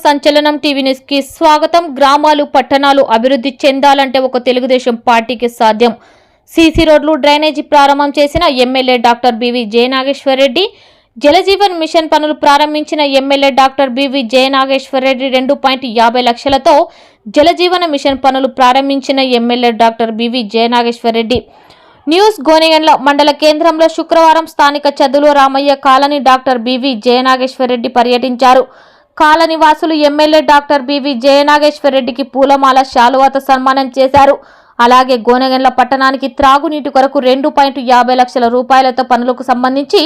సంచలనం TV news కి స్వాగతం. గ్రామాలు పట్టణాలు అభివృద్ధి చెందాలంటే ఒక తెలుగుదేశం పార్టీకి సాధ్యం. సీసీ రోడ్లు డ్రైనేజీ ప్రారంభం చేసిన MLA doctor BV Jayanageshwar Reddy. Jal Jeevan mission పనులు ప్రారంభించిన MLA doctor BV Jayanageshwar Reddy. 2.50 లక్షలతో జలజీవన మిషన్ పనులు ప్రారంభించిన MLA doctor BV Jayanageshwar Reddy. News Gonegandla మండల కేంద్రంలో శుక్రవారం స్థానిక Chaduvula Ramayya colony doctor BV Jayanageshwar Reddy పర్యటించారు. కాలనీ వాసులు ఎమ్మెల్యే డాక్టర్ బివి జయనాగేశ్వర్ రెడ్డికి పూలమాల శాలువాతో సన్మానం చేశారు. అలాగే గోనెగండ్ల పట్టణానికి త్రాగునీటి కొరకు 2.50 లక్షల రూపాయలతో పనులకు సంబంధించి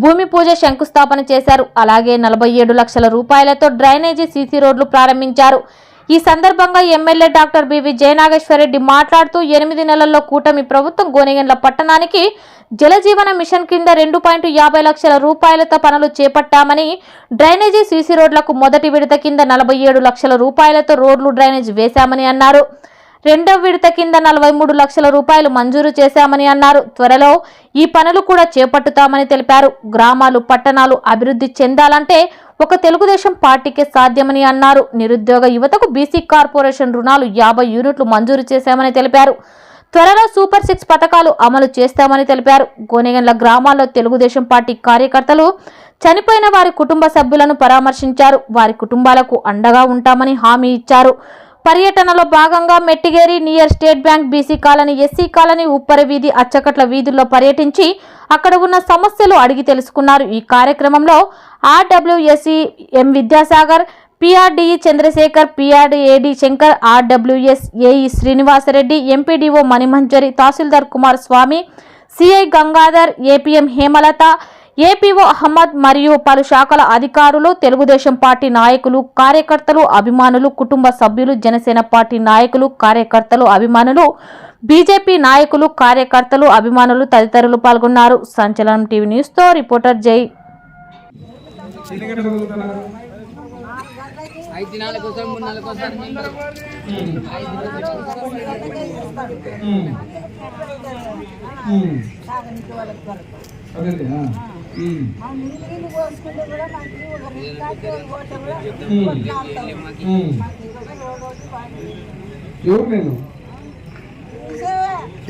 భూమి పూజ శంకుస్థాపన చేశారు. అలాగే 47 లక్షల రూపాయలతో డ్రైనేజీ సీసీ రోడ్లు ప్రారంభించారు. ఈ సందర్భంగా MLA doctor BV Jayanageshwar Reddy మాట్లాడుతూ 8 నెలల్లో కూటమి ప్రభుత్వం గోనెగండ్ల పట్టణానికి జలజీవన మిషన్ కింద 2.50 లక్షల రూపాయలతో పనులు చేపట్టామని, డ్రైనేజీ సీసీ రోడ్లకు మొదటి విడత కింద 47 లక్షల రూపాయలతో రోడ్లు డ్రైనేజ్ వేశామని అన్నారు. రెండవ విడత కింద 43 లక్షల రూపాయలు మంజూరు చేశామని అన్నారు. త్వరలో ఈ పనులు కూడా చేపట్టుతామని తెలిపారు. గ్రామాలు పట్టణాలు అభివృద్ధి చెందాలంటే ఒక తెలుగుదేశం పార్టీకే సాధ్యమని అన్నారు. నిరుద్యోగ యువతకు బీసీ కార్పొరేషన్ రుణాలు 50 యూనిట్లు మంజూరు చేశామని తెలిపారు. త్వరలో సూపర్ 6 పథకాలు అమలు చేస్తామని తెలిపారు. గోనెగండ్ల గ్రామాల్లో తెలుగుదేశం పార్టీ కార్యకర్తలు చనిపోయిన వారి కుటుంబ సభ్యులను పరామర్శించారు. వారి కుటుంబాలకు అండగా ఉంటామని హామీ ఇచ్చారు. పర్యటనలో భాగంగా Mettigeri near state bank, BC colony, SC colony, Uppara వీధి, అచ్చకట్ల వీధుల్లో పర్యటించి అక్కడ ఉన్న సమస్యలు అడిగి తెలుసుకున్నారు. ఈ కార్యక్రమంలో RWSE M Vidyasagar, PRDE Chandrasekhar, PRDAD Shankar, RWS AE Srinivasa Reddy, MPDO Manimanjari, తహసీల్దార్ Kumar Swamy, CI Gangadhar, APM Hemalatha, APO Ahmed మరియు పలు శాఖల అధికారులు, తెలుగుదేశం పార్టీ నాయకులు, కార్యకర్తలు, అభిమానులు, కుటుంబ సభ్యులు, జనసేన పార్టీ నాయకులు, కార్యకర్తలు, అభిమానులు, బీజేపీ నాయకులు, కార్యకర్తలు, అభిమానులు తదితరులు పాల్గొన్నారు. సంచలనం టీవీ న్యూస్ తో రిపోర్టర్ జై.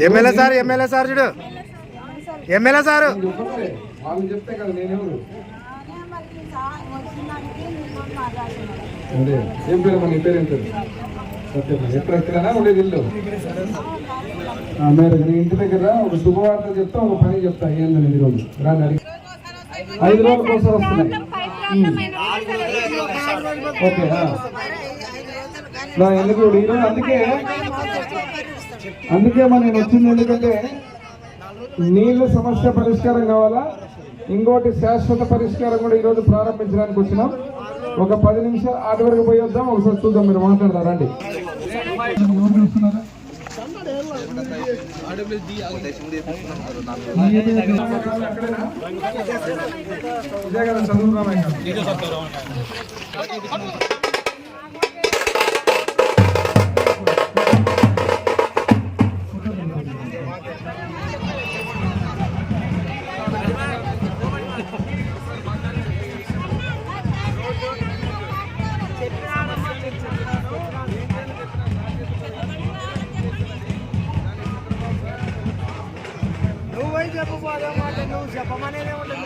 ఎమ్మెల్యే సార్ చూడు, ఎమ్మెల్యే సారు చెప్తే కదా నేనెవరు. అదే ఏం పేరు, మన పేరు ఏం పేరు? సత్యం. ఎక్కడ ఉండేది ఇల్లు? మీరు నీ ఇంటి దగ్గర ఒక శుభవార్త చెప్తా, ఒక పని చెప్తా. ఏందని 5 రోజులు రాని అడిగి 5 రోజుల కోసం వస్తున్నాయి. ఓకే, ఎందుకు ఈరోజు అందుకే నేను వచ్చింది. ఎందుకంటే నీళ్ళ సమస్య పరిష్కారం కావాలా, ఇంకోటి శాశ్వత పరిష్కారం కూడా ఈరోజు ప్రారంభించడానికి వచ్చినాం. ఒక 10 నిమిషాలు ఆటి వరకు పోయి వద్దాం, ఒకసారి చూద్దాం. మీరు మాట్లాడతారండి. నువ్వు చెప్పమనేదే ఉంటుంది.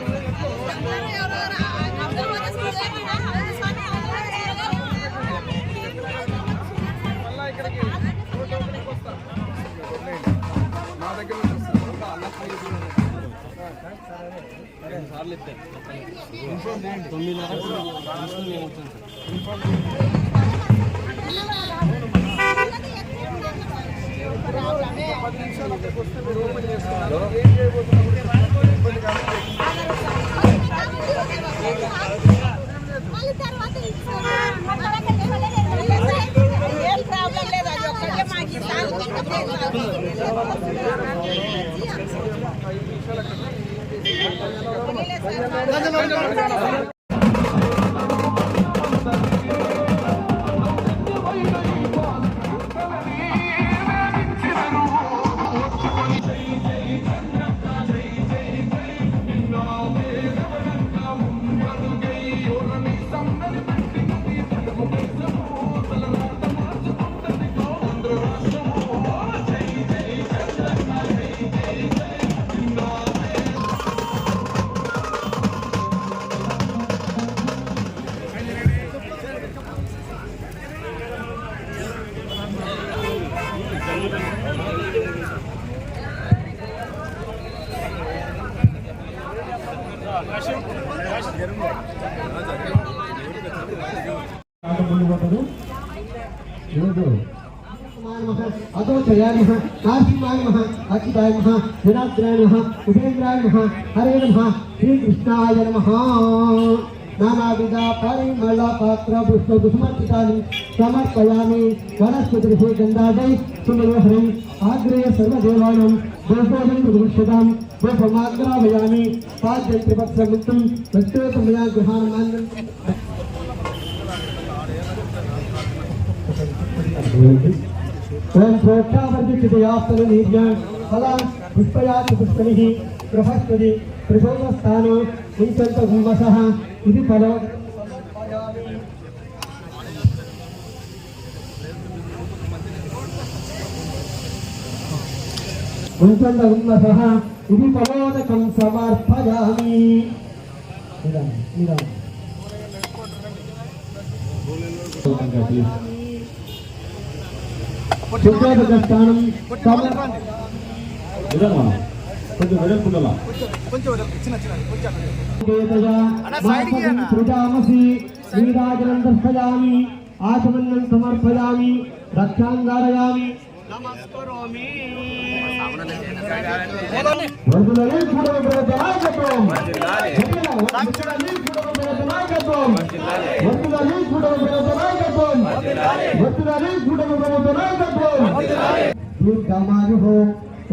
ఈరోజు अतोत्रयाय नमः नारसिंहाय नमः अच्युताय नमः जनार्दनाय नमः उपेन्द्राय नमः हरे नमः श्रीकृष्णाय नमः नानाविध परिमल पात्र पुष्प कुसुमर्पितानि समर्पयामि वनस्पतिषु गन्धादै सुमनोहरम् आग्रेय सर्वदेवानां दोषोऽहं प्रदुष्यतां दोषमाग्रावयामि पाद्यत्रिपत्समुक्तं प्रत्योतमया गृहाणामान्नं ओम प्रोक्षावर्जितयास्तनीर्यां फला पुष्पयाच पुष्पनिः प्रभस्पति प्रसोमस्थानो मुञ्चन्तगुम्बसः इति फलो मुञ्चन्तगुम्बसः इति फलोदकं समर्पयामि స్థానం సృజామసి శ్రీరాజనం దర్శయామి ఆచమన్నం సమర్పయామి రక్షాంగారయామి నమస్కరోమి వర్ధులే కూడబెట్టే నాయకత్వం వర్ధులే కూడబెట్టే నాయకత్వం వర్ధులే కూడబెట్టే నాయకత్వం వర్ధులే కూడబెట్టే నాయకత్వం దీర్ఘమాయుః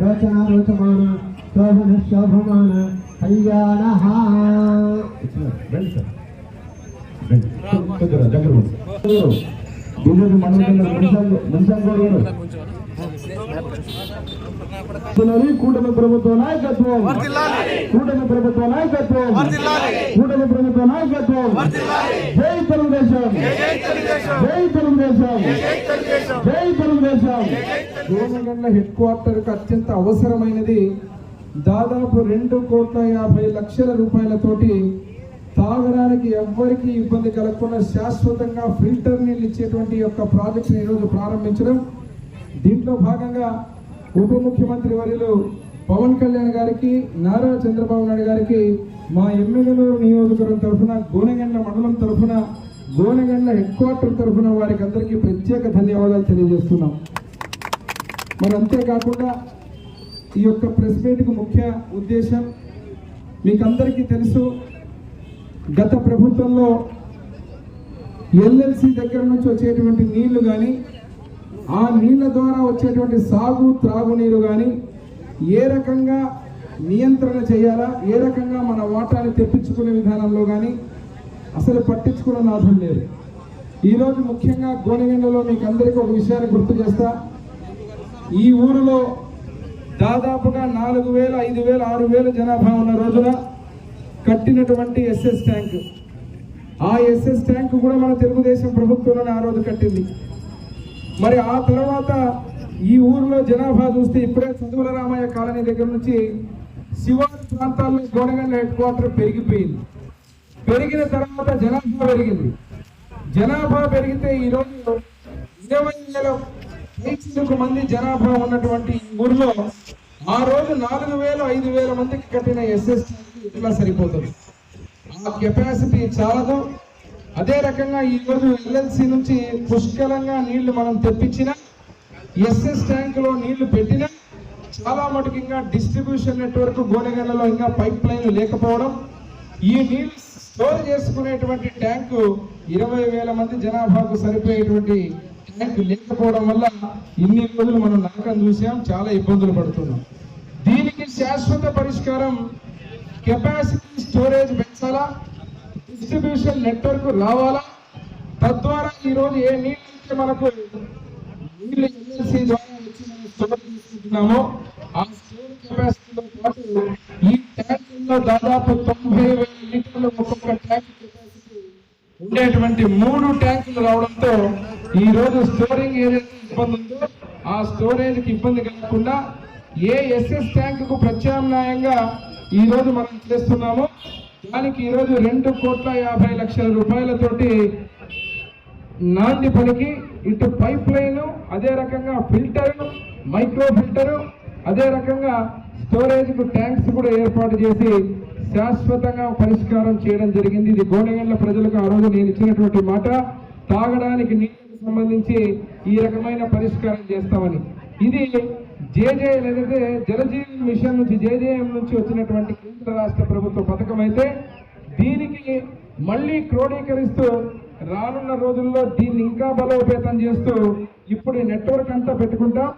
రచనా రోచమాన శోభన శోభమాన కళ్యాణః ఈరోజు కూటమి ప్రభుత్వ నాయకత్వం కూటమి ప్రభుత్వ నాయకత్వం కూటమి ప్రభుత్వ నాయకత్వం జై తెలుగుదేశం జై తెలుగుదేశం జై తెలుగుదేశం. గోనగండ్ల హెడ్ క్వార్టర్ కు అత్యంత అవసరమైనది దాదాపు 2,50,00,000 రూపాయలతోటి తాగడానికి ఎవ్వరికి ఇబ్బంది కలగకుండా శాశ్వతంగా ఫిల్టర్ నీళ్ళు ఇచ్చేటువంటి యొక్క ప్రాజెక్టుని ఈరోజు ప్రారంభించడం. దీంట్లో భాగంగా ఉప ముఖ్యమంత్రి వర్యులు పవన్ కళ్యాణ్ గారికి నారా చంద్రబాబు నాయుడు గారికి మా ఎమ్మెల్యేలూరు నియోజకవర్గం తరఫున గోనెగండ్ల మండలం తరఫున గోనెగండ్ల హెడ్ క్వార్టర్ తరఫున వారికి అందరికీ ప్రత్యేక ధన్యవాదాలు తెలియజేస్తున్నాం. మరి అంతేకాకుండా ఈ యొక్క ప్రెస్ మీట్కు ముఖ్య ఉద్దేశం మీకు అందరికీ తెలుసు, గత ప్రభుత్వంలో ఎల్ఎల్సి దగ్గర నుంచి వచ్చేటువంటి నీళ్లు కానీ ఆ నీళ్ల ద్వారా వచ్చేటువంటి సాగు త్రాగునీరు కానీ ఏ రకంగా నియంత్రణ చేయాలా, ఏ రకంగా మన వాటాని తెప్పించుకునే విధానంలో కానీ అసలు పట్టించుకున్న నాథం లేదు. ఈరోజు ముఖ్యంగా గోనెగండ్లలో మీకు అందరికీ ఒక విషయాన్ని గుర్తు చేస్తా. ఈ ఊరిలో దాదాపుగా 4,000, 5,000, 6,000 జనాభా ఉన్న రోజున కట్టినటువంటి ఎస్ఎస్ ట్యాంక్, ఆ ఎస్ఎస్ ట్యాంక్ కూడా మన తెలుగుదేశం ప్రభుత్వంలోనే ఆ రోజు కట్టింది. మరి ఆ తర్వాత ఈ ఊరిలో జనాభా చూస్తే ఇప్పుడే చదువుల రామయ్య కాలనీ దగ్గర నుంచి శివారు ప్రాంతాల్లో గోనగండ్ల హెడ్ క్వార్టర్ పెరిగిపోయింది. పెరిగిన తర్వాత జనాభా పెరిగింది. జనాభా పెరిగితే ఈరోజు 20,000 మంది జనాభా ఉన్నటువంటి ఊరిలో ఆ రోజు 4,000, 5,000 మందికి కట్టిన ఎస్ఎస్ ఇట్లా సరిపోతుంది. ఆ కెపాసిటీ చాలదు. అదే రకంగా ఈరోజు ఎల్ఎల్సి నుంచి పుష్కలంగా నీళ్లు మనం తెప్పించిన ఎస్ఎస్ ట్యాంకులో నీళ్లు పెట్టినా చాలా మటుకు ఇంకా డిస్ట్రిబ్యూషన్ నెట్వర్క్ గోనెగండ్లలో ఇంకా పైప్ లైన్లు లేకపోవడం, ఈ నీళ్లు స్టోర్ చేసుకునేటువంటి ట్యాంకు 20,000 మంది జనాభాకు సరిపోయేటువంటి ట్యాంక్ లేకపోవడం వల్ల ఇన్ని రోజులు మనం నరకం చూసాం, చాలా ఇబ్బందులు పడుతున్నాం. దీనికి శాశ్వత పరిష్కారం కెపాసిటీ స్టోరేజ్ పెంచాలా, డిస్ట్రిబ్యూషన్ నెట్వర్క్ రావాలా. తద్వారా ఈరోజు ఏ నీళ్ళు మనకు నీళ్ళు ఎల్ఎల్సి ద్వారా వచ్చి మనం స్టోర్ చేసుకుంటున్నామో ఆ స్టోర్ కెపాసిటీతో పాటు ఈ ట్యాంకుల్లో దాదాపు 90,000 లీటర్లు ఒక్కొక్క ట్యాంక్ కెపాసిటీ ఉండేటువంటి 3 ట్యాంకులు రావడంతో ఈ రోజు స్టోరింగ్ ఏదైతే ఇబ్బంది ఉందో ఆ స్టోరేజ్కి ఇబ్బంది కలగకుండా ఏ ఎస్ఎస్ ట్యాంకుకు ప్రత్యామ్నాయంగా ఈ రోజు మనం చేస్తున్నామో దానికి ఈరోజు 2,50,00,000 రూపాయలతోటి నాంది పనికి ఇటు పైప్ లైన్, అదే రకంగా ఫిల్టరు, మైక్రో ఫిల్టరు, అదే రకంగా స్టోరేజ్ కు ట్యాంక్స్ కూడా ఏర్పాటు చేసి శాశ్వతంగా పరిష్కారం చేయడం జరిగింది. ఇది గోనెగండ్ల ప్రజలకు ఆ రోజు నేను ఇచ్చినటువంటి మాట. తాగడానికి నీళ్లకు సంబంధించి ఈ రకమైన పరిష్కారం చేస్తామని. ఇది జేజే ఏదైతే జలజీవన్ మిషన్ నుంచి జేజేఎం నుంచి వచ్చినటువంటి కేంద్ర రాష్ట్ర ప్రభుత్వ పథకం అయితే దీనికి మళ్ళీ క్రోడీకరిస్తూ రానున్న రోజుల్లో దీన్ని ఇంకా బలోపేతం చేస్తూ ఇప్పుడు నెట్వర్క్ అంతా పెట్టుకుంటాం.